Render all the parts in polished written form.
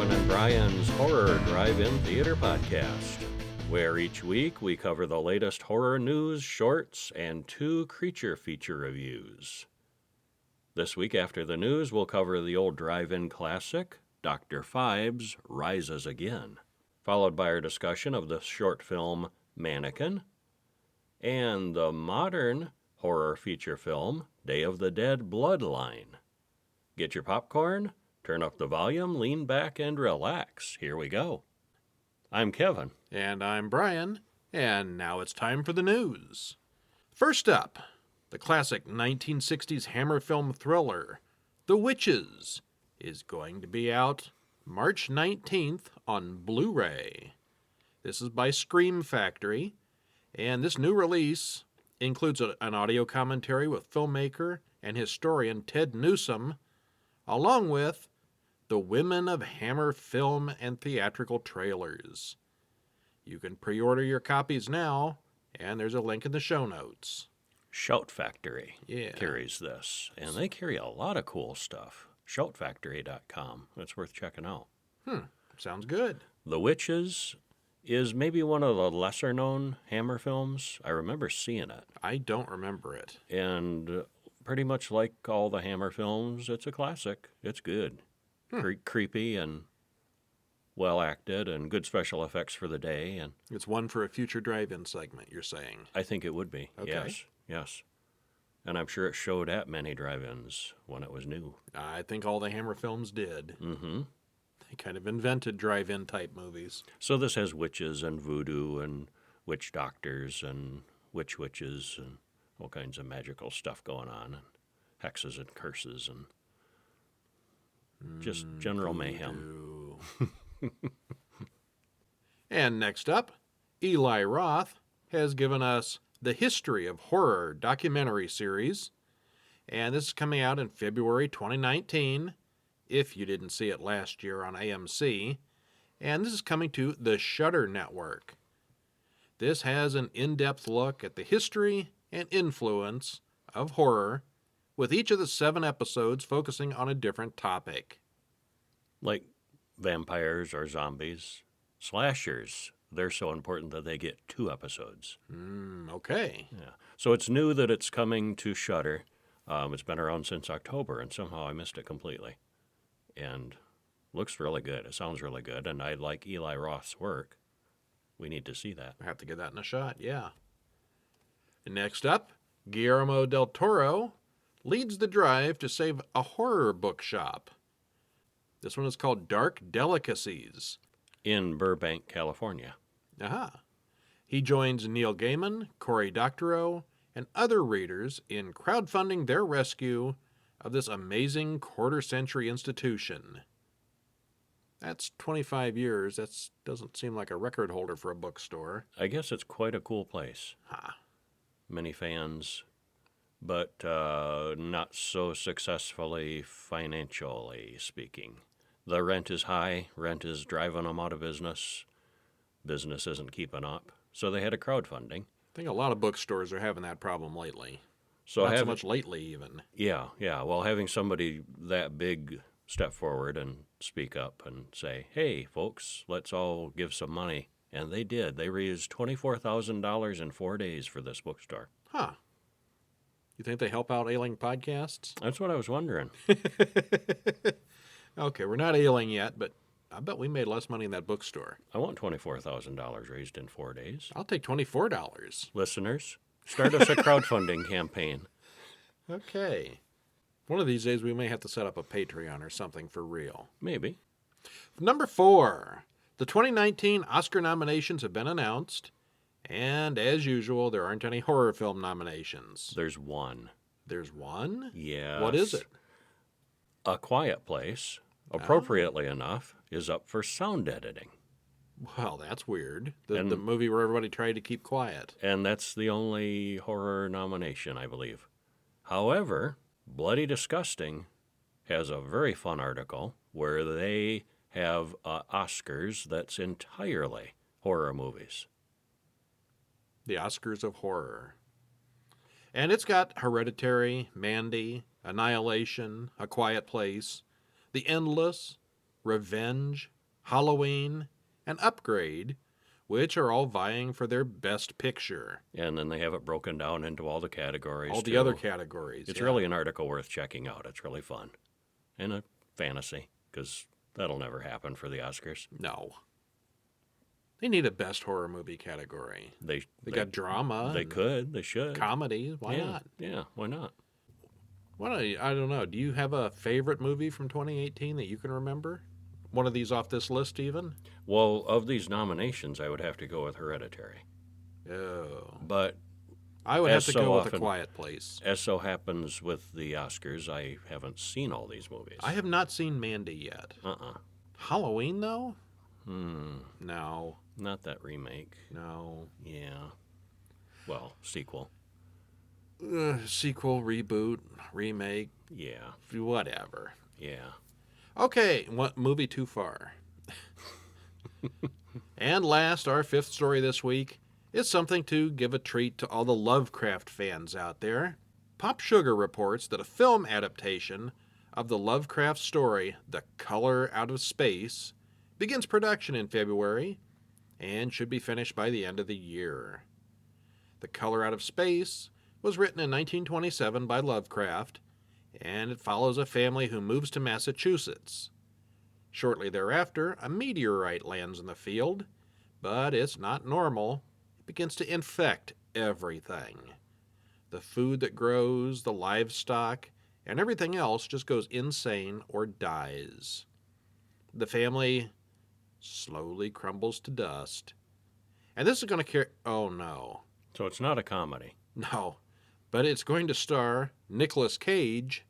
Kevin and Brian's Horror Drive-In Theater Podcast, where each week we cover the latest horror news, shorts, and 2 creature feature reviews. This week after the news, we'll cover the old drive-in classic, Dr. Phibes Rises Again, followed by our discussion of the short film Mannequin, and the modern horror feature film, Day of the Dead Bloodline. Get your popcorn, turn up the volume, lean back, and relax. Here we go. I'm Kevin. And I'm Brian, and now it's time for the news. First up, the classic 1960s Hammer film thriller, The Witches, is going to be out March 19th on Blu-ray. This is by Scream Factory, and this new release includes an audio commentary with filmmaker and historian Ted Newsom, along with the Women of Hammer film and theatrical trailers. You can pre-order your copies now, and there's a link in the show notes. Shout Factory carries this, and they carry a lot of cool stuff. Shoutfactory.com. It's worth checking out. Sounds good. The Witches is maybe one of the lesser-known Hammer films. I remember seeing it. I don't remember it. And pretty much like all the Hammer films, it's a classic. It's good. Creepy and well-acted and good special effects for the day. And It's one for a future drive-in segment, you're saying? I think it would be. Okay. Yes. And I'm sure it showed at many drive-ins when it was new. I think all the Hammer films did. Mm-hmm. They kind of invented drive-in type movies. So this has witches and voodoo and witch doctors and witches and all kinds of magical stuff going on, and hexes and curses and just general mayhem. And next up, Eli Roth has given us the History of Horror documentary series, and this is coming out in February 2019, if you didn't see it last year on AMC, and this is coming to the Shudder Network. This has an in-depth look at the history and influence of horror, with each of the 7 episodes focusing on a different topic. Like vampires or zombies, slashers, they're so important that they get 2 episodes. Okay. Yeah. So it's new that it's coming to Shudder. It's been around since October, and somehow I missed it completely. And looks really good. It sounds really good, and I like Eli Roth's work. We need to see that. I have to give that in a shot, yeah. Next up, Guillermo del Toro leads the drive to save a horror bookshop. This one is called Dark Delicacies. In Burbank, California. Aha. He joins Neil Gaiman, Cory Doctorow, and other readers in crowdfunding their rescue of this amazing quarter-century institution. That's 25 years. That doesn't seem like a record holder for a bookstore. I guess it's quite a cool place. Many fans, but not so successfully financially speaking. The rent is high. Rent is driving them out of business. Business isn't keeping up. So they had a crowdfunding. I think a lot of bookstores are having that problem lately. So Not so much lately, even. Yeah. Well, having somebody that big step forward and speak up and say, hey, folks, let's all give some money. And they did. They raised $24,000 in 4 days for this bookstore. Huh. You think they help out ailing podcasts? That's what I was wondering. Okay, we're not ailing yet, but I bet we made less money in that bookstore. I want $24,000 raised in 4 days. I'll take $24. Listeners, start us a crowdfunding campaign. Okay. One of these days we may have to set up a Patreon or something for real. Maybe. Number 4. The 2019 Oscar nominations have been announced, and as usual, there aren't any horror film nominations. There's one. There's one? Yes. What is it? A Quiet Place, appropriately enough, is up for sound editing. Well, that's weird. The movie where everybody tried to keep quiet. And that's the only horror nomination, I believe. However, Bloody Disgusting has a very fun article where they have Oscars that's entirely horror movies. The Oscars of Horror. And it's got Hereditary, Mandy, Annihilation, A Quiet Place, The Endless, Revenge, Halloween, and Upgrade, which are all vying for their Best Picture. And then they have it broken down into all the categories, All the too. other categories. It's yeah. really an article worth checking out. It's really fun. And a fantasy, because that'll never happen for the Oscars. No. They need a Best Horror Movie category. They got drama. They could. They should. Comedy. Why not? Yeah, why not? I don't know. Do you have a favorite movie from 2018 that you can remember? One of these off this list, even? Well, of these nominations, I would have to go with Hereditary. Oh. But I would have as to so go with often- A Quiet Place. as so happens with the Oscars, I haven't seen all these movies. I have not seen Mandy yet. Halloween, though? No. Not that remake. No. Yeah. Well, sequel. Sequel, reboot, remake, Yeah. whatever. Yeah. Okay, what movie too far? And last, our fifth story this week is something to give a treat to all the Lovecraft fans out there. Pop Sugar reports that a film adaptation of the Lovecraft story, The Color Out of Space, begins production in February and should be finished by the end of the year. The Color Out of Space was written in 1927 by Lovecraft, and it follows a family who moves to Massachusetts. Shortly thereafter, a meteorite lands in the field, but it's not normal. It begins to infect everything. The food that grows, the livestock, and everything else just goes insane or dies. The family slowly crumbles to dust. And this is going to carry... Oh, no. So it's not a comedy. No. But it's going to star Nicolas Cage,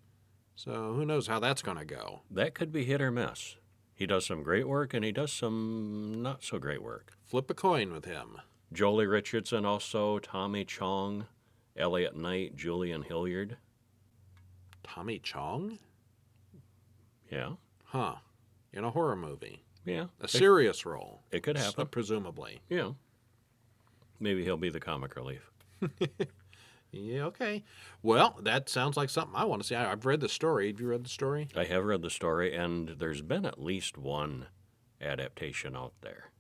so who knows how that's going to go. That could be hit or miss. He does some great work, and he does some not so great work. Flip a coin with him. Jolie Richardson also, Tommy Chong, Elliot Knight, Julian Hilliard. Tommy Chong? Yeah. Huh. In a horror movie. Yeah. A serious role. It could happen. Presumably. Yeah. Maybe he'll be the comic relief. Yeah, okay. Well, that sounds like something I want to see. I've read the story. Have you read the story? I have read the story, and there's been at least one adaptation out there.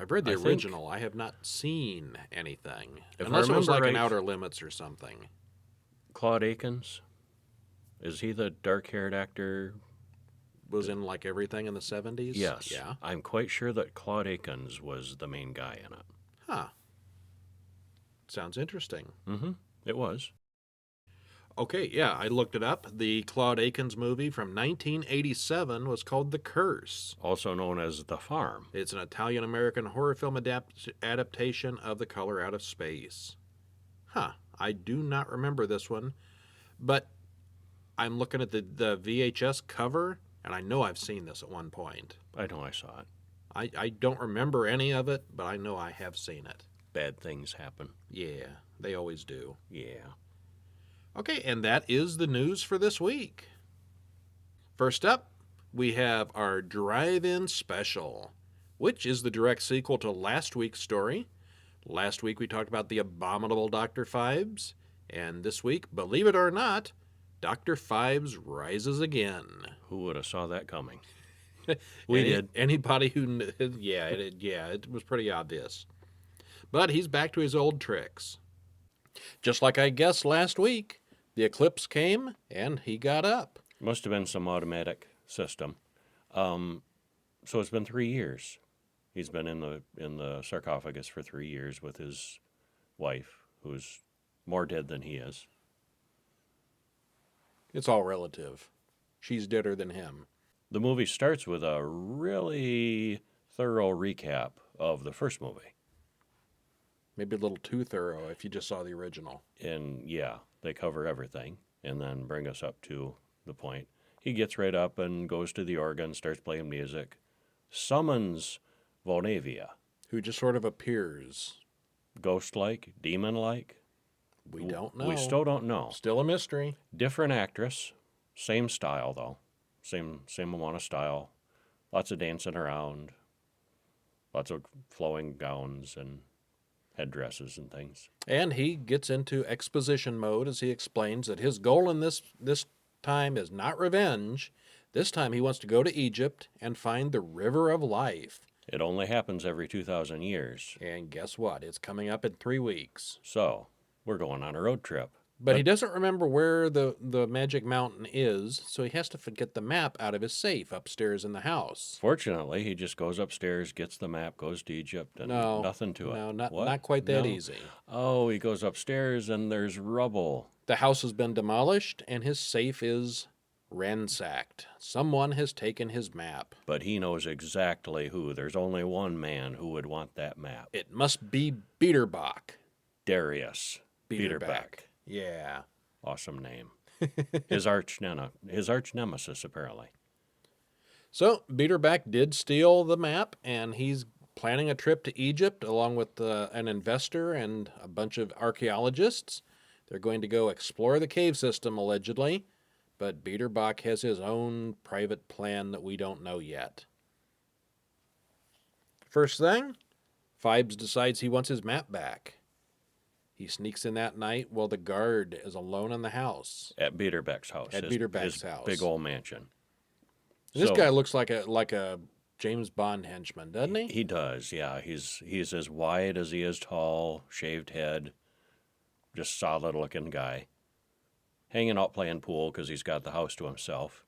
I've read the I think- original. I have not seen anything. If I Unless it was like remember an right- Outer Limits or something. Claude Akins, is he the dark-haired actor? Was in like everything in the 70s? Yes. Yeah. I'm quite sure that Claude Akins was the main guy in it. Huh. Sounds interesting. Mm-hmm. It was. Okay, yeah, I looked it up. The Claude Akins movie from 1987 was called The Curse. Also known as The Farm. It's an Italian-American horror film adaptation of The Color Out of Space. Huh, I do not remember this one, but I'm looking at the VHS cover, and I know I've seen this at one point. I know I saw it. I don't remember any of it, but I know I have seen it. Bad things happen. Yeah, they always do. Yeah. Okay, and that is the news for this week. First up, we have our drive-in special, which is the direct sequel to last week's story. Last week we talked about the Abominable Dr. Phibes, and this week, believe it or not, Dr. Phibes rises again. Who would have saw that coming? We did. Anybody who... it was pretty obvious. But he's back to his old tricks. Just like I guessed last week, the eclipse came and he got up. Must have been some automatic system. So it's been 3 years. He's been in the sarcophagus for 3 years with his wife, who's more dead than he is. It's all relative. She's deader than him. The movie starts with a really thorough recap of the first movie. Maybe a little too thorough if you just saw the original. And yeah, they cover everything and then bring us up to the point. He gets right up and goes to the organ, starts playing music, summons Vonavia. Who just sort of appears. Ghost-like, demon-like. We don't know. We still don't know. Still a mystery. Different actress, same style though. Same amount of style. Lots of dancing around. Lots of flowing gowns and headdresses and things. And he gets into exposition mode as he explains that his goal in this time is not revenge. This time he wants to go to Egypt and find the River of Life. It only happens every 2,000 years. And guess what? It's coming up in 3 weeks. So, we're going on a road trip. But he doesn't remember where the magic mountain is, so he has to get the map out of his safe upstairs in the house. Fortunately, he just goes upstairs, gets the map, goes to Egypt, and nothing to it. No, not quite that easy. Oh, he goes upstairs and there's rubble. The house has been demolished and his safe is ransacked. Someone has taken his map. But he knows exactly who. There's only one man who would want that map. It must be Biederbach. Darius Biederbach. Yeah. Awesome name. His arch nemesis, apparently. So, Biederbach did steal the map, and he's planning a trip to Egypt along with an investor and a bunch of archaeologists. They're going to go explore the cave system, allegedly, but Biederbach has his own private plan that we don't know yet. First thing, Phibes decides he wants his map back. He sneaks in that night while the guard is alone in the house. At Biederbach's house. His house. Big old mansion. This guy looks like a James Bond henchman, doesn't he? He does, yeah. He's as wide as he is tall, shaved head, just solid-looking guy. Hanging out playing pool because he's got the house to himself.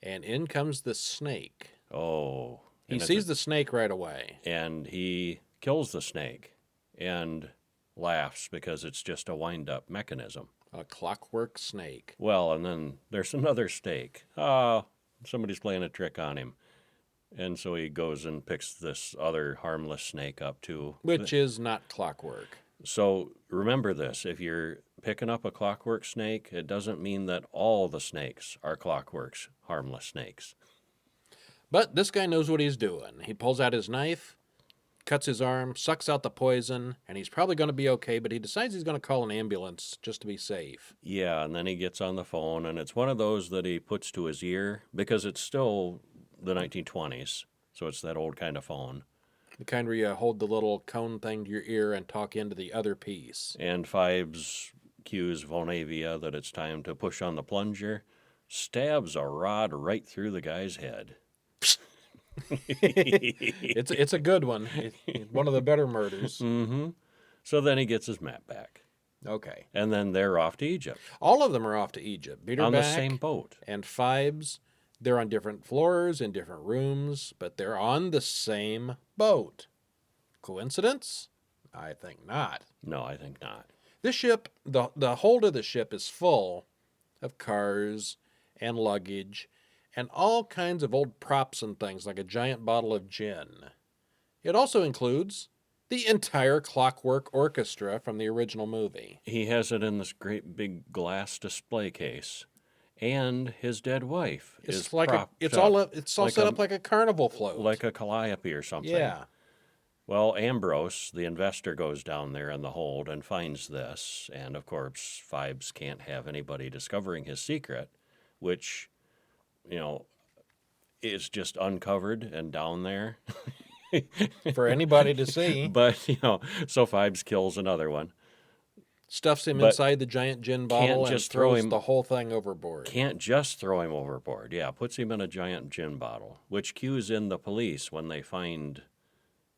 And in comes the snake. Oh. He sees the snake right away. And he kills the snake and laughs because it's just a wind-up mechanism. A clockwork snake. Well, and then there's another snake. Somebody's playing a trick on him. And so he goes and picks this other harmless snake up too. Which is not clockwork. So remember this, if you're picking up a clockwork snake, it doesn't mean that all the snakes are clockworks, harmless snakes. But this guy knows what he's doing. He pulls out his knife, cuts his arm, sucks out the poison, and he's probably going to be okay, but he decides he's going to call an ambulance just to be safe. Yeah, and then he gets on the phone, and it's one of those that he puts to his ear because it's still the 1920s, so it's that old kind of phone. The kind where you hold the little cone thing to your ear and talk into the other piece. And Phibes cues Volnavia that it's time to push on the plunger, stabs a rod right through the guy's head. It's a good one. It's one of the better murders. Mm-hmm. So then he gets his map back. Okay. And then they're off to Egypt. All of them are off to Egypt. Biederbach on the same boat. And Phibes, they're on different floors in different rooms, but they're on the same boat. Coincidence? I think not. No, I think not. This ship, the hold of the ship is full of cars and luggage and all kinds of old props and things, like a giant bottle of gin. It also includes the entire Clockwork Orchestra from the original movie. He has it in this great big glass display case, and his dead wife is propped it's up all set up like a carnival float, like a calliope or something. Yeah. Well, Ambrose, the investor, goes down there in the hold and finds this, and of course, Phibes can't have anybody discovering his secret, which, is just uncovered and down there. For anybody to see. But, so Phibes kills another one. Stuffs him inside the giant gin bottle and throws the whole thing overboard. Can't just throw him overboard. Yeah, puts him in a giant gin bottle, which cues in the police when they find...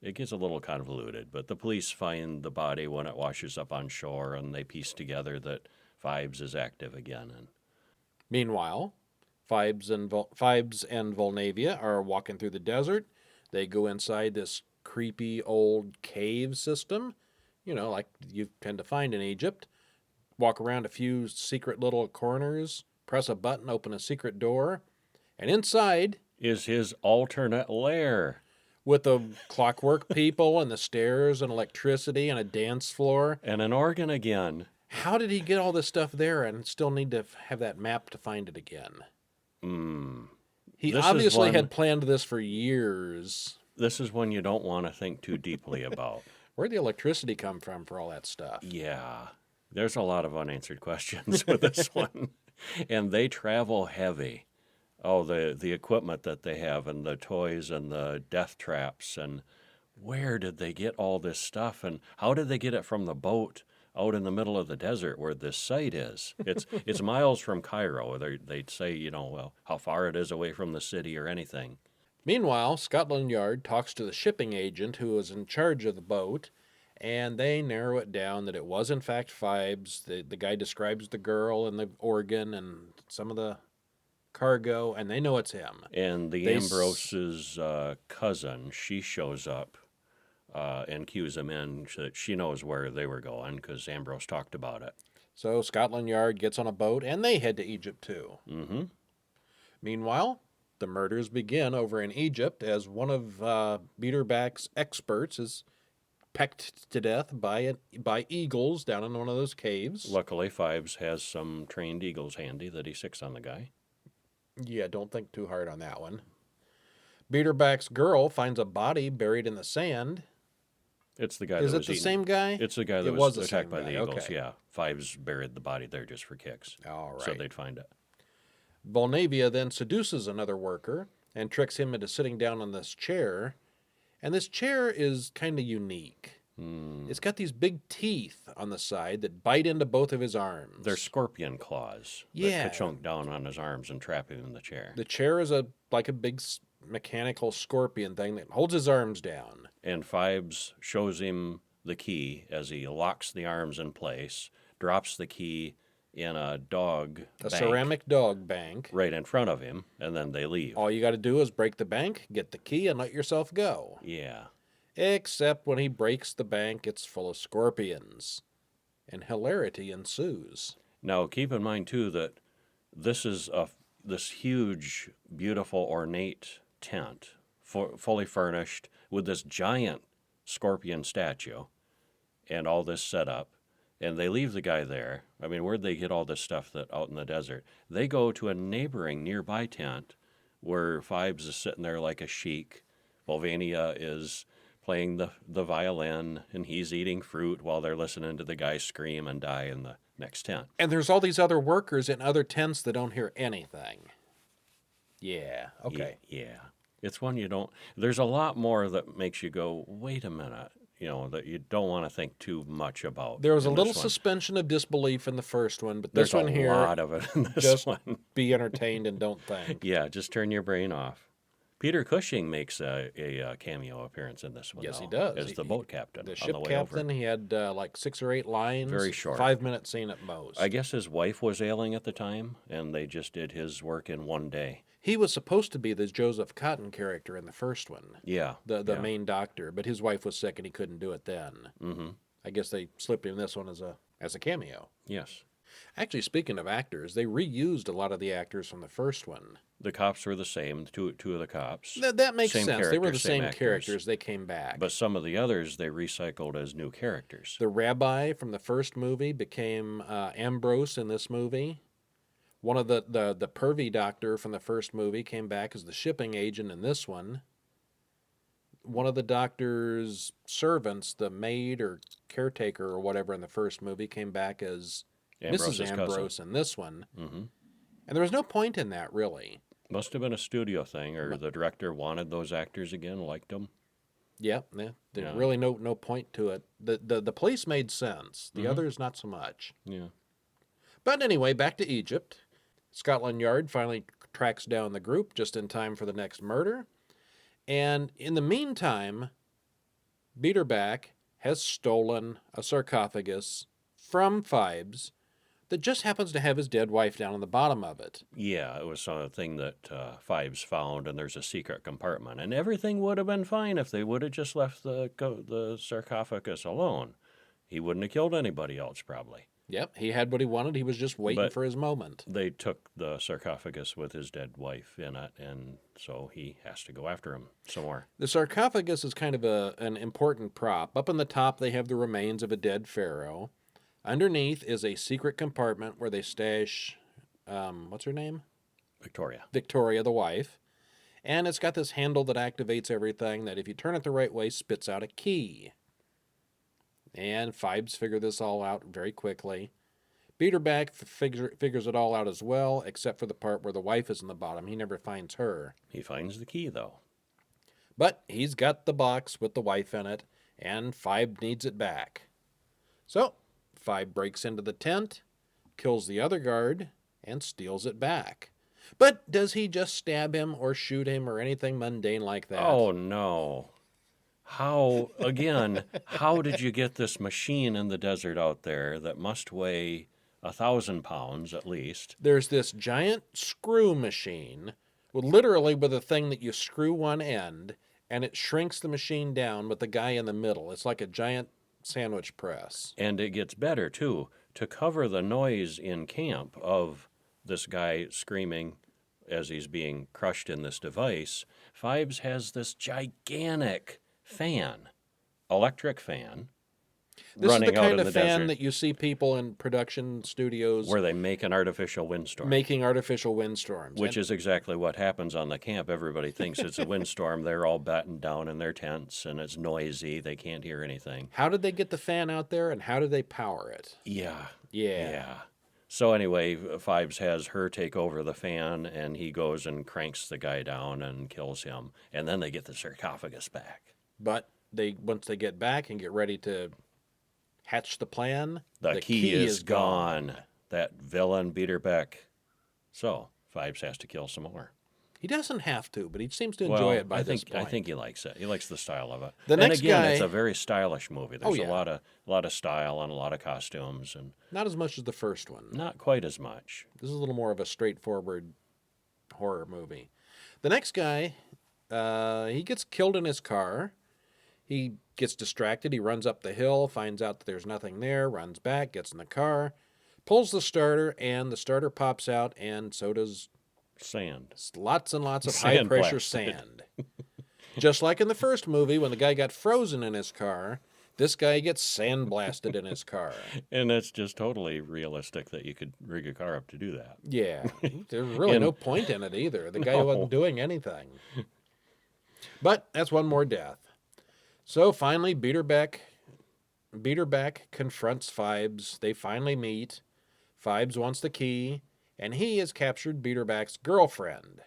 It gets a little convoluted, but the police find the body when it washes up on shore, and they piece together that Phibes is active again. And meanwhile, Phibes and Volnavia are walking through the desert. They go inside this creepy old cave system, like you tend to find in Egypt. Walk around a few secret little corners, press a button, open a secret door, and inside is his alternate lair. With the clockwork people and the stairs and electricity and a dance floor. And an organ again. How did he get all this stuff there and still need to have that map to find it again? He obviously had planned this for years. This is one you don't want to think too deeply about. Where'd the electricity come from for all that stuff? Yeah. There's a lot of unanswered questions with this one. And they travel heavy. Oh, the equipment that they have and the toys and the death traps, and where did they get all this stuff, and how did they get it from the boat out in the middle of the desert where this site is. It's miles from Cairo. They'd say, well, how far it is away from the city or anything. Meanwhile, Scotland Yard talks to the shipping agent who was in charge of the boat, and they narrow it down that it was in fact Phibes. The guy describes the girl and the organ and some of the cargo, and they know it's him. And the Ambrose's cousin, she shows up and cues him in that she knows where they were going because Ambrose talked about it. So Scotland Yard gets on a boat, and they head to Egypt too. Mm-hmm. Meanwhile, the murders begin over in Egypt as one of Biederbach's experts is pecked to death by eagles down in one of those caves. Luckily, Phibes has some trained eagles handy that he sicks on the guy. Yeah, don't think too hard on that one. Biederbach's girl finds a body buried in the sand. It's the guy Is that it was the eaten. same guy? It's the guy that It was the attacked same by guy, the eagles, okay. yeah. Phibes buried the body there just for kicks. All right. So they'd find it. Volnavia then seduces another worker and tricks him into sitting down on this chair. And this chair is kind of unique. It's got these big teeth on the side that bite into both of his arms. They're scorpion claws Yeah. that chunk down on his arms and trap him in the chair. The chair is like a big mechanical scorpion thing that holds his arms down. And Phibes shows him the key as he locks the arms in place, drops the key in a dog bank Ceramic dog bank. right in front of him, and then they leave. All you got to do is break the bank, get the key, and let yourself go. Yeah. Except when he breaks the bank, it's full of scorpions. And hilarity ensues. Now, keep in mind, too, that this is this huge, beautiful, ornate tent, fully furnished, with this giant scorpion statue and all this set up. And they leave the guy there. I mean, where'd they get all this stuff out in the desert? They go to a neighboring nearby tent where Phibes is sitting there like a sheik. Volvania is playing the violin, and he's eating fruit while they're listening to the guy scream and die in the next tent. And there's all these other workers in other tents that don't hear anything. Yeah, okay. Yeah. It's one you don't... There's a lot more that makes you go, wait a minute, that you don't want to think too much about. There was a in little this one. suspension of disbelief in the first one, but There's this one a here, lot of it in this just one. be entertained and don't think. Yeah, just turn your brain off. Peter Cushing makes a cameo appearance in this one. Yes, though, he does. as the boat captain. The on ship the way captain, over. he had like 6 or 8 lines. Very short. 5-minute scene at most. I guess his wife was ailing at the time, and they just did his work in one day. He was supposed to be the Joseph Cotton character in the first one. Yeah. The yeah. main doctor, but his wife was sick and he couldn't do it then. Mm-hmm. I guess they slipped in this one as a cameo. Yes. Actually, speaking of actors, they reused a lot of the actors from the first one. The cops were the same, two of the cops. That makes Same sense. They were the characters, same actors. characters. They came back. But some of the others they recycled as new characters. The rabbi from the first movie became Ambrose in this movie. One of the pervy doctor from the first movie came back as the shipping agent in this one. One of the doctor's servants, the maid or caretaker or whatever in the first movie, came back as Ambrose's Mrs. Ambrose in this one. Mm-hmm. And there was no point in that, really. Must have been a studio thing, or the director wanted those actors again, liked them. Yeah, there's really no point to it. The police made sense. The others, not so much. Yeah. But anyway, back to Egypt. Scotland Yard finally tracks down the group just in time for the next murder. And in the meantime, Biederbach has stolen a sarcophagus from Phibes that just happens to have his dead wife down on the bottom of it. Yeah, it was a thing that Phibes found, and there's a secret compartment. And everything would have been fine if they would have just left the sarcophagus alone. He wouldn't have killed anybody else, probably. Yep, he had what he wanted. He was just waiting for his moment. They took the sarcophagus with his dead wife in it, and so he has to go after him some more. The sarcophagus is kind of an important prop. Up on the top, they have the remains of a dead pharaoh. Underneath is a secret compartment where they stash, what's her name? Victoria. Victoria, the wife. And it's got this handle that activates everything that if you turn it the right way, spits out a key. And Phibes figure this all out very quickly. Biederbach figures it all out as well, except for the part where the wife is in the bottom. He never finds her. He finds the key, though. But he's got the box with the wife in it, and Phibes needs it back. So, Phibe breaks into the tent, kills the other guard, and steals it back. But does he just stab him or shoot him or anything mundane like that? Oh, no. How did you get this machine in the desert out there that must weigh 1,000 pounds at least? There's this giant screw machine, literally with a thing that you screw one end, and it shrinks the machine down with the guy in the middle. It's like a giant sandwich press. And it gets better, too. To cover the noise in camp of this guy screaming as he's being crushed in this device, Phibes has this gigantic electric fan, This running is the out kind in of the fan desert that you see people in production studios where they make an artificial windstorm. making artificial windstorms. Which is exactly what happens on the camp. Everybody thinks it's a windstorm. They're all battened down in their tents, and it's noisy. They can't hear anything. How did they get the fan out there, and how did they power it? Yeah. So anyway, Phibes has her take over the fan, and he goes and cranks the guy down and kills him. And then they get the sarcophagus back. But once they get back and get ready to hatch the plan, The key is gone. That villain beat her back. So Phibes has to kill some more. He doesn't have to, but he seems to enjoy it by this point. I think he likes it. He likes the style of it. The and next again, guy, it's a very stylish movie. There's yeah. a lot of style and a lot of costumes, and not as much as the first one. not quite as much. This is a little more of a straightforward horror movie. The next guy, he gets killed in his car. He gets distracted. He runs up the hill, finds out that there's nothing there, runs back, gets in the car, pulls the starter, and the starter pops out, and so does Sand. lots and lots of Sand high-pressure blasted. sand. Just like in the first movie, when the guy got frozen in his car, this guy gets sandblasted in his car. And it's just totally realistic that you could rig a car up to do that. Yeah, there's really no point in it either. The guy No. wasn't doing anything. But that's one more death. So finally, Beaterbeck confronts Phibes. They finally meet. Phibes wants the key, and he has captured Beaterback's girlfriend.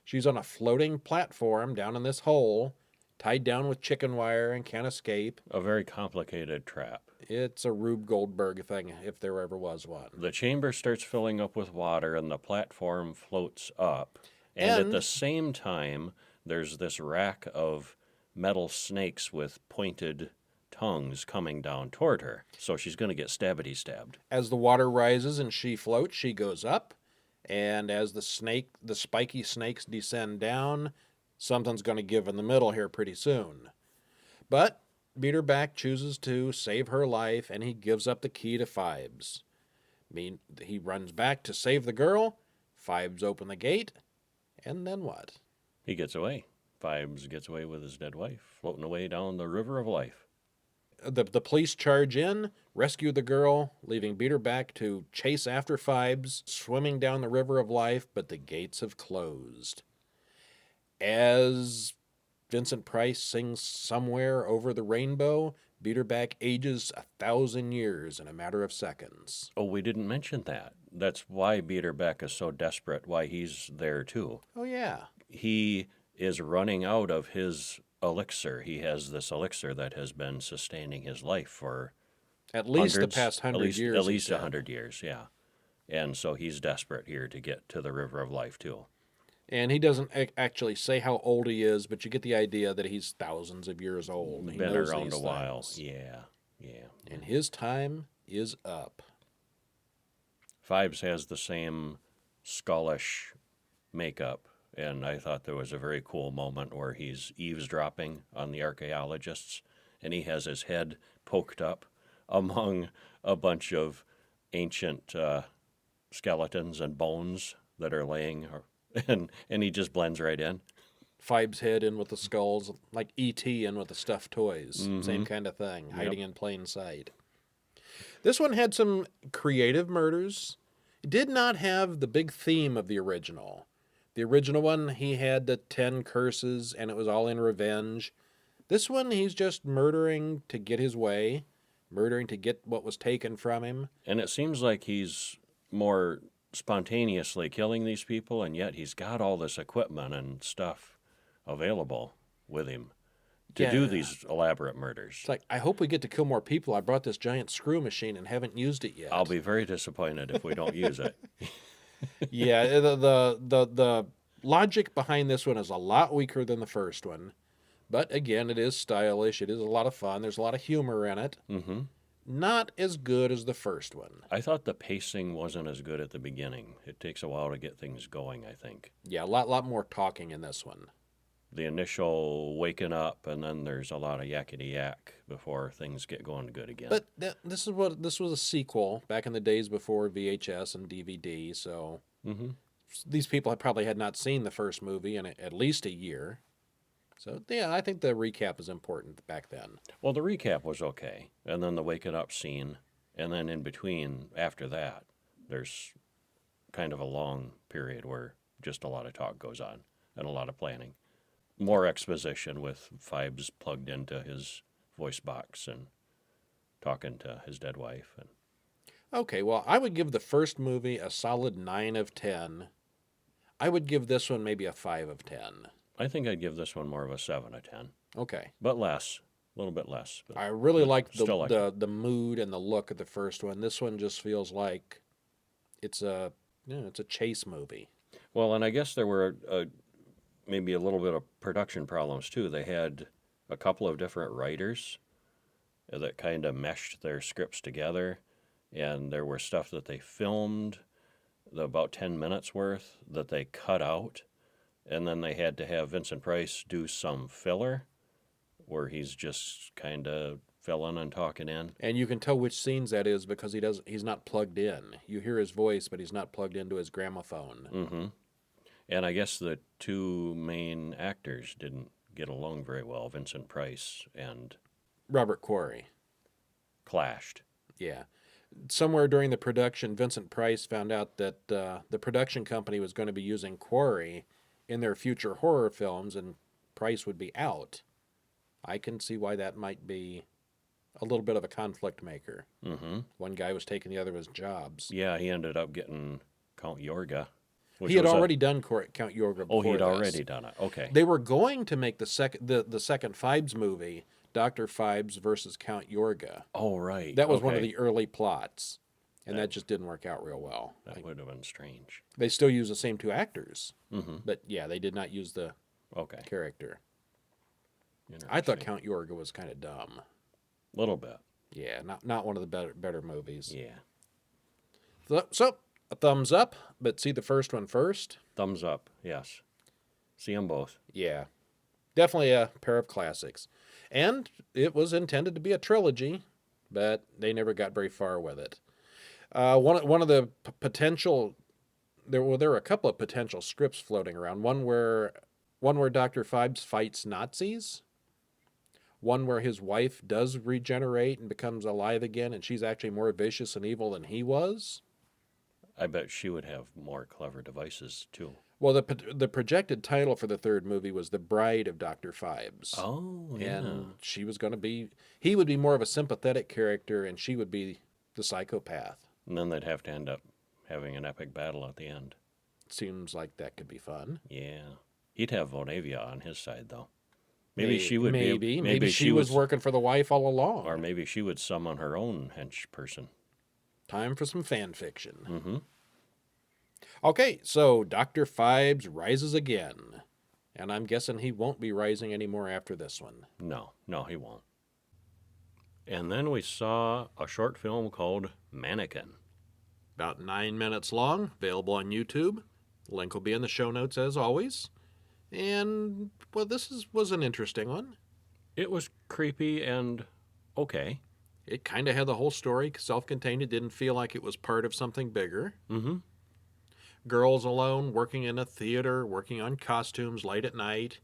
She's on a floating platform down in this hole, tied down with chicken wire and can't escape. A very complicated trap. It's a Rube Goldberg thing, if there ever was one. The chamber starts filling up with water, and the platform floats up. And at the same time, there's this rack of metal snakes with pointed tongues coming down toward her. So she's going to get stabbed. As the water rises and she floats, she goes up. And as the spiky snakes descend down, something's going to give in the middle here pretty soon. But Beaterback chooses to save her life, and he gives up the key to Phibes. He runs back to save the girl. Phibes open the gate. And then what? He gets away. Phibes gets away with his dead wife, floating away down the river of life. The police charge in, rescue the girl, leaving Beaterback to chase after Phibes, swimming down the river of life, but the gates have closed. As Vincent Price sings Somewhere Over the Rainbow, Beaterback ages 1,000 years in a matter of seconds. Oh, we didn't mention that. That's why Beaterback is so desperate, why he's there too. Oh, yeah. He is running out of his elixir. He has this elixir that has been sustaining his life for at least the past 100 years. At least 100 years, yeah. And so he's desperate here to get to the river of life too. And he doesn't actually say how old he is, but you get the idea that he's thousands of years old. He Been knows around these a while. things. Yeah. And his time is up. Phibes has the same skullish makeup, and I thought there was a very cool moment where he's eavesdropping on the archaeologists, and he has his head poked up among a bunch of ancient skeletons and bones that are laying, and he just blends right in. Phibes' head in with the skulls, like E.T. in with the stuffed toys. Mm-hmm. Same kind of thing, hiding in plain sight. This one had some creative murders. It did not have the big theme of the original. The original one, he had the 10 curses, and it was all in revenge. This one, he's just murdering to get his way, murdering to get what was taken from him. And it seems like he's more spontaneously killing these people, and yet he's got all this equipment and stuff available with him to Yeah. do these elaborate murders. It's like, I hope we get to kill more people. I brought this giant screw machine and haven't used it yet. I'll be very disappointed if we don't use it. Yeah, the logic behind this one is a lot weaker than the first one. But again, it is stylish. It is a lot of fun. There's a lot of humor in it. Mm-hmm. Not as good as the first one. I thought the pacing wasn't as good at the beginning. It takes a while to get things going, I think. Yeah, a lot more talking in this one. The initial waking up, and then there's a lot of yakety yak before things get going good again. But this was a sequel back in the days before VHS and DVD. So mm-hmm. these people probably had not seen the first movie in at least a year. So yeah, I think the recap is important back then. Well, the recap was okay, and then the waking up scene, and then in between, after that, there's kind of a long period where just a lot of talk goes on and a lot of planning. More exposition with Phibes plugged into his voice box and talking to his dead wife. And Okay, well, I would give the first movie a solid 9 of 10. I would give this one maybe a 5 of 10. I think I'd give this one more of a 7 of 10, Okay. but less, a little bit less. But I really like still like the mood and the look of the first one. This one just feels like it's a chase movie. Well, and I guess there were maybe a little bit of production problems too. They had a couple of different writers that kind of meshed their scripts together, and there were stuff that they filmed, about 10 minutes worth, that they cut out, and then they had to have Vincent Price do some filler where he's just kind of filling and talking in. And you can tell which scenes that is because he's not plugged in. You hear his voice, but he's not plugged into his gramophone. Mm-hmm. And I guess the two main actors didn't get along very well, Vincent Price and Robert Quarry. clashed. Yeah. Somewhere during the production, Vincent Price found out that the production company was going to be using Quarry in their future horror films, and Price would be out. I can see why that might be a little bit of a conflict maker. Mm-hmm. One guy was taking the other of his jobs. Yeah, he ended up getting Count Yorga. He had already done Count Yorga before. Oh, he'd this. already done it. Okay. They were going to make the second Phibes movie, Dr. Phibes versus Count Yorga. Oh, right. That was one of the early plots, and that just didn't work out real well. That would have been strange. They still use the same two actors, Mm-hmm. but yeah, they did not use the Okay. character. I thought Count Yorga was kind of dumb. A little bit. Yeah, not one of the better movies. Yeah. So a thumbs up, but see the first one first. Thumbs up. Yes. See them both. Yeah, definitely a pair of classics, and it was intended to be a trilogy, but they never got very far with it. One of the potential there were a couple of potential scripts floating around. One where Dr. Phibes fights Nazis. One where his wife does regenerate and becomes alive again, and she's actually more vicious and evil than he was. I bet she would have more clever devices, too. Well, the projected title for the third movie was The Bride of Dr. Phibes. Oh, yeah. And he would be more of a sympathetic character, and she would be the psychopath. And then they'd have to end up having an epic battle at the end. Seems like that could be fun. Yeah. He'd have Vonavia on his side, though. Maybe she would maybe. Maybe she was working for the wife all along. Or maybe she would summon her own hench person. Time for some fan fiction. Mm-hmm. Okay, so Dr. Phibes rises again. And I'm guessing he won't be rising anymore after this one. No, he won't. And then we saw a short film called Mannequin. About 9 minutes long, available on YouTube. Link will be in the show notes as always. And, well, was an interesting one. It was creepy and okay. It kind of had the whole story self-contained. It didn't feel like it was part of something bigger. Mm-hmm. Girls alone, working in a theater, working on costumes late at night.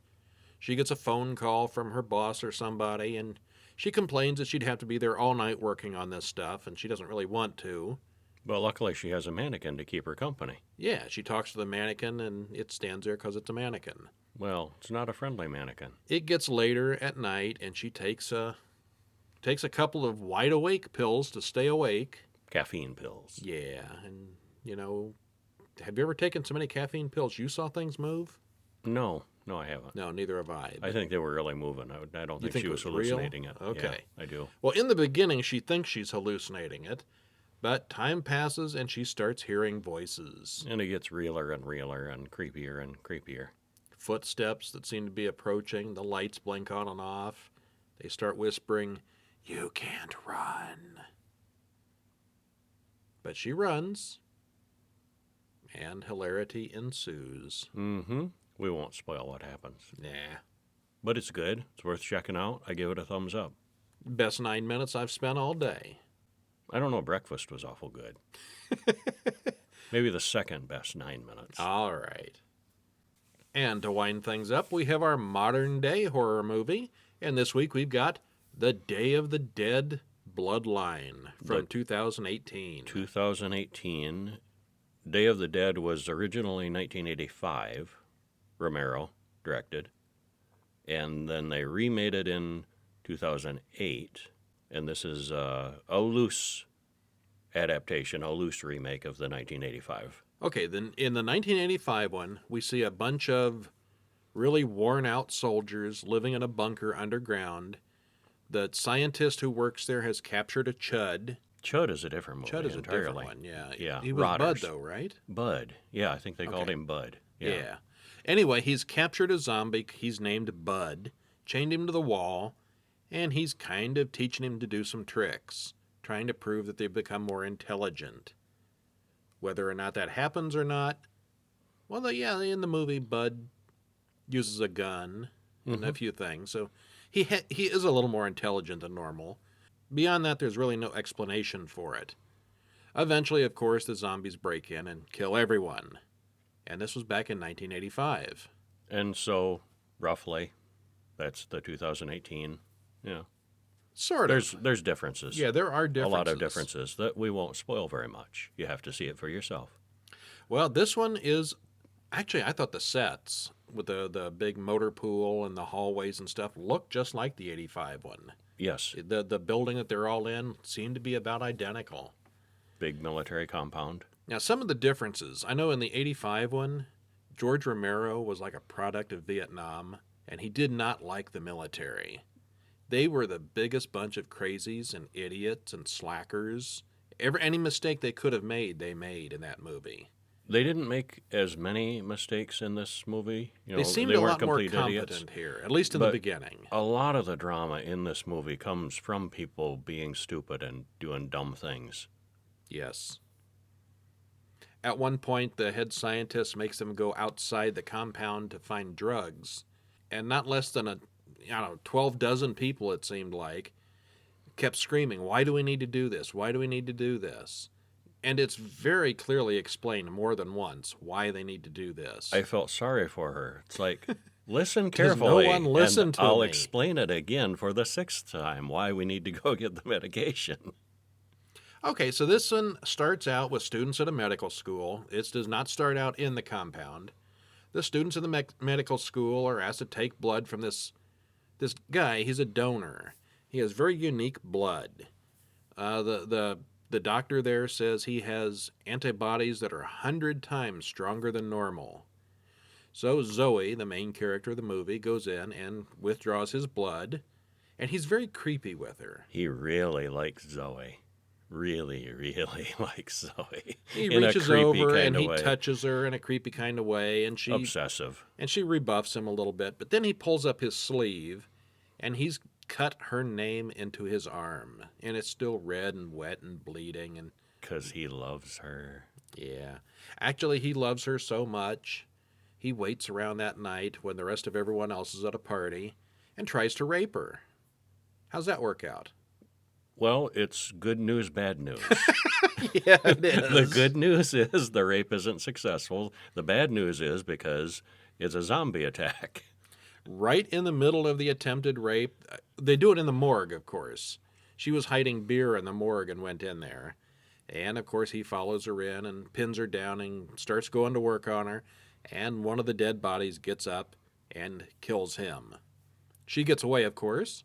She gets a phone call from her boss or somebody, and she complains that she'd have to be there all night working on this stuff, and she doesn't really want to. But luckily she has a mannequin to keep her company. Yeah, she talks to the mannequin, and it stands there because it's a mannequin. Well, it's not a friendly mannequin. It gets later at night, and she takes a couple of wide-awake pills to stay awake. Caffeine pills. Yeah, and, have you ever taken so many caffeine pills you saw things move? No, No, I haven't. No, neither have I. I think they were really moving. I don't You think think she it was was real? hallucinating it. Okay. Yeah, I do. Well, in the beginning, she thinks she's hallucinating it, but time passes and she starts hearing voices. And it gets realer and realer and creepier. Footsteps that seem to be approaching, the lights blink on and off. They start whispering, "You can't run." But she runs, and hilarity ensues. Mm-hmm. We won't spoil what happens. Nah. But it's good. It's worth checking out. I give it a thumbs up. Best 9 minutes I've spent all day. I don't know, breakfast was awful good. Maybe the second best 9 minutes. All right. And to wind things up, we have our modern day horror movie. And this week we've got The Day of the Dead Bloodline from 2018. 2018. Day of the Dead was originally 1985. Romero directed. And then they remade it in 2008. And this is a loose adaptation, a loose remake of the 1985. Okay, then in the 1985 one, we see a bunch of really worn out soldiers living in a bunker underground. The scientist who works there has captured a Chud. Chud is a different movie Chud is entirely. a different one, yeah. Yeah, He was Bud, Rotters. though, right? Bud. Yeah, I think they called Okay. him Bud. Yeah. Anyway, he's captured a zombie. He's named Bud, chained him to the wall, and he's kind of teaching him to do some tricks, trying to prove that they've become more intelligent. Whether or not that happens or not, well, yeah, in the movie, Bud uses a gun and a few things, so he is a little more intelligent than normal. Beyond that, there's really no explanation for it. Eventually, of course, the zombies break in and kill everyone. And this was back in 1985. And so, roughly, that's the 2018. Yeah. Sort of. There's differences. Yeah, there are differences. A lot of differences that we won't spoil very much. You have to see it for yourself. Well, this one is... Actually, I thought the sets with the big motor pool and the hallways and stuff looked just like the 85 one. Yes. The building that they're all in seemed to be about identical. Big military compound. Now, some of the differences. I know in the 85 one, George Romero was like a product of Vietnam, and he did not like the military. They were the biggest bunch of crazies and idiots and slackers. Any mistake they could have made, they made in that movie. They didn't make as many mistakes in this movie. They seemed a weren't lot more complete competent idiots. here, at least in the beginning. A lot of the drama in this movie comes from people being stupid and doing dumb things. Yes. At one point, the head scientist makes them go outside the compound to find drugs, and not less than 12 dozen people, it seemed like, kept screaming, "Why do we need to do this? Why do we need to do this?" And it's very clearly explained more than once why they need to do this. I felt sorry for her. It's like, listen carefully, no one listen and to I'll me. explain it again for the 6th time why we need to go get the medication. Okay, so this one starts out with students at a medical school. It does not start out in the compound. The students in the medical school are asked to take blood from this guy. He's a donor. He has very unique blood. The doctor there says he has antibodies that are 100 times stronger than normal. So Zoe, the main character of the movie, goes in and withdraws his blood, and he's very creepy with her. He really likes Zoe. Really, really likes Zoe. He in reaches a creepy over kind and of he way. touches her in a creepy kind of way, and she Obsessive. rebuffs him a little bit. But then he pulls up his sleeve, and he's cut her name into his arm, and it's still red and wet and bleeding. And 'Cause he loves her. yeah, actually, he loves her so much, he waits around that night when the rest of everyone else is at a party and tries to rape her. How's that work out? Well, it's good news, bad news. Yeah, it is. The good news is the rape isn't successful. The bad news is because it's a zombie attack. Right in the middle of the attempted rape, they do it in the morgue, of course. She was hiding beer in the morgue and went in there. And, of course, he follows her in and pins her down and starts going to work on her. And one of the dead bodies gets up and kills him. She gets away, of course.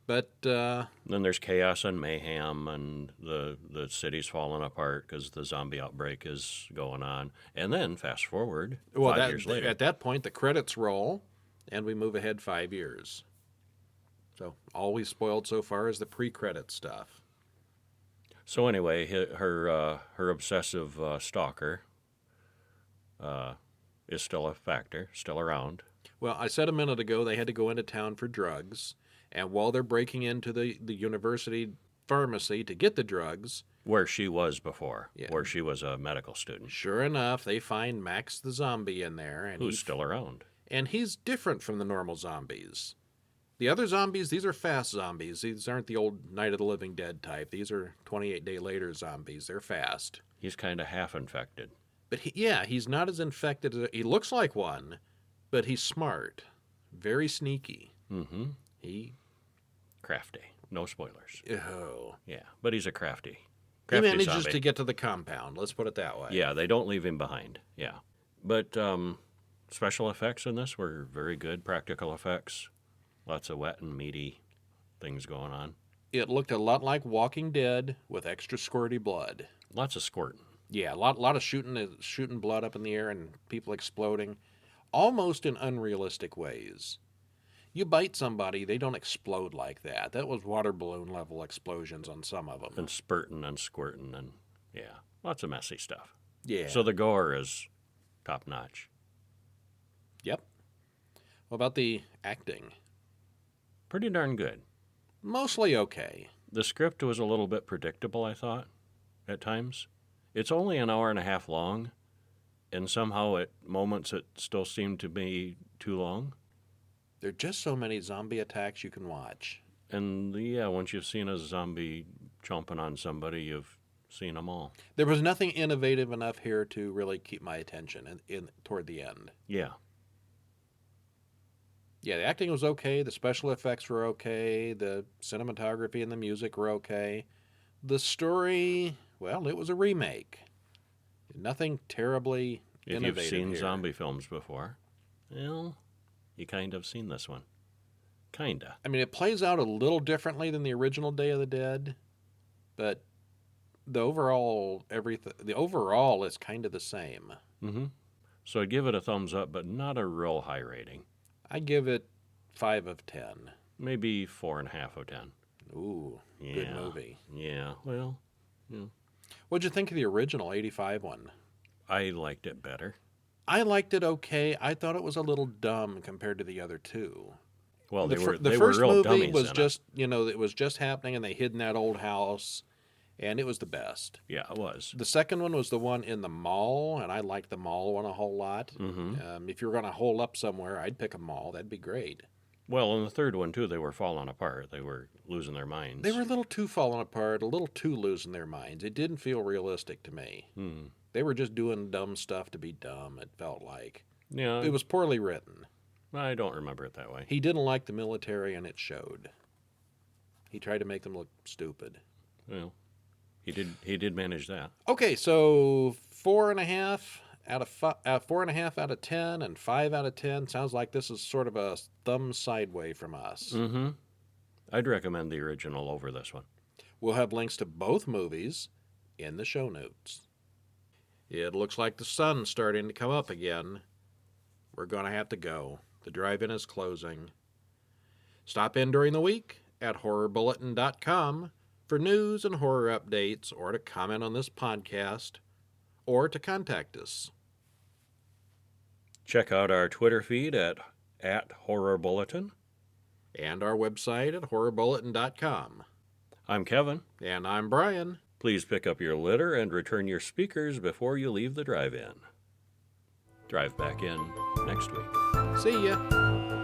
But Then there's chaos and mayhem, and the city's falling apart because the zombie outbreak is going on. And then fast forward 5 years later. at that point, the credits roll, and we move ahead 5 years. So all we spoiled so far is the pre-credit stuff. So anyway, her obsessive stalker is still a factor, still around. Well, I said a minute ago they had to go into town for drugs, and while they're breaking into the university pharmacy to get the drugs, Where she was before, Yeah. where she was a medical student, sure enough, they find Max the zombie in there, and who's still around. and he's different from the normal zombies. The other zombies, these are fast zombies. These aren't the old Night of the Living Dead type. These are 28 Day Later zombies. They're fast. He's kind of half infected. But he's not as infected as he looks like one, but he's smart, very sneaky. Mm-hmm. He Crafty. No spoilers. oh, Yeah, but he's a crafty he manages zombie. to get to the compound. Let's put it that way. Yeah, they don't leave him behind. Yeah. But special effects in this were very good. Practical effects. Lots of wet and meaty things going on. It looked a lot like Walking Dead with extra squirty blood. Lots of squirting. Yeah, a lot of shooting blood up in the air and people exploding, almost in unrealistic ways. You bite somebody, they don't explode like that. That was water balloon level explosions on some of them. And spurting and squirting and, yeah, lots of messy stuff. Yeah. So the gore is top notch. Yep. What about the acting? Pretty darn good. Mostly okay. The script was a little bit predictable, I thought, at times. It's only an hour and a half long, and somehow at moments it still seemed to be too long. There are just so many zombie attacks you can watch. And yeah, once you've seen a zombie chomping on somebody, you've seen them all. There was nothing innovative enough here to really keep my attention in toward the end. Yeah. Yeah, the acting was okay. The special effects were okay. The cinematography and the music were okay. The story, well, it was a remake. Nothing terribly If innovative you've seen here. zombie films before, well, you kind of seen this one. Kinda. I mean, it plays out a little differently than the original Day of the Dead, but the overall is kind of the same. Mm-hmm. So I'd give it a thumbs up, but not a real high rating. I give it 5 of 10. Maybe 4.5 out of 10. Ooh, Yeah. good movie. Yeah, well, yeah. What'd you think of the original 85 one? I liked it better. I liked it okay. I thought it was a little dumb compared to the other two. Well, they were first real movie dummies was in just, it was just happening and they hid in that old house and it was the best. it. Yeah, it was. The second one was the one in the mall, and I liked the mall one a whole lot. Mm-hmm. If you were going to hole up somewhere, I'd pick a mall. That'd be great. Well, in the third one, too, they were falling apart. They were losing their minds. They were a little too falling apart, a little too losing their minds. It didn't feel realistic to me. Hmm. They were just doing dumb stuff to be dumb, it felt like. Yeah, It was poorly written. I don't remember it that way. He didn't like the military, and it showed. He tried to make them look stupid. Well, he did manage that. Okay, so 4.5 out of 4.5 out of 10, and 5 out of 10. Sounds like this is sort of a thumb sideway from us. Mm-hmm. I'd recommend the original over this one. We'll have links to both movies in the show notes. It looks like the sun's starting to come up again. We're going to have to go. The drive-in is closing. Stop in during the week at horrorbulletin.com for news and horror updates, or to comment on this podcast, or to contact us. Check out our Twitter feed at Horror Bulletin. And our website at horrorbulletin.com. I'm Kevin. And I'm Brian. Please pick up your litter and return your speakers before you leave the drive-in. Drive back in next week. See ya.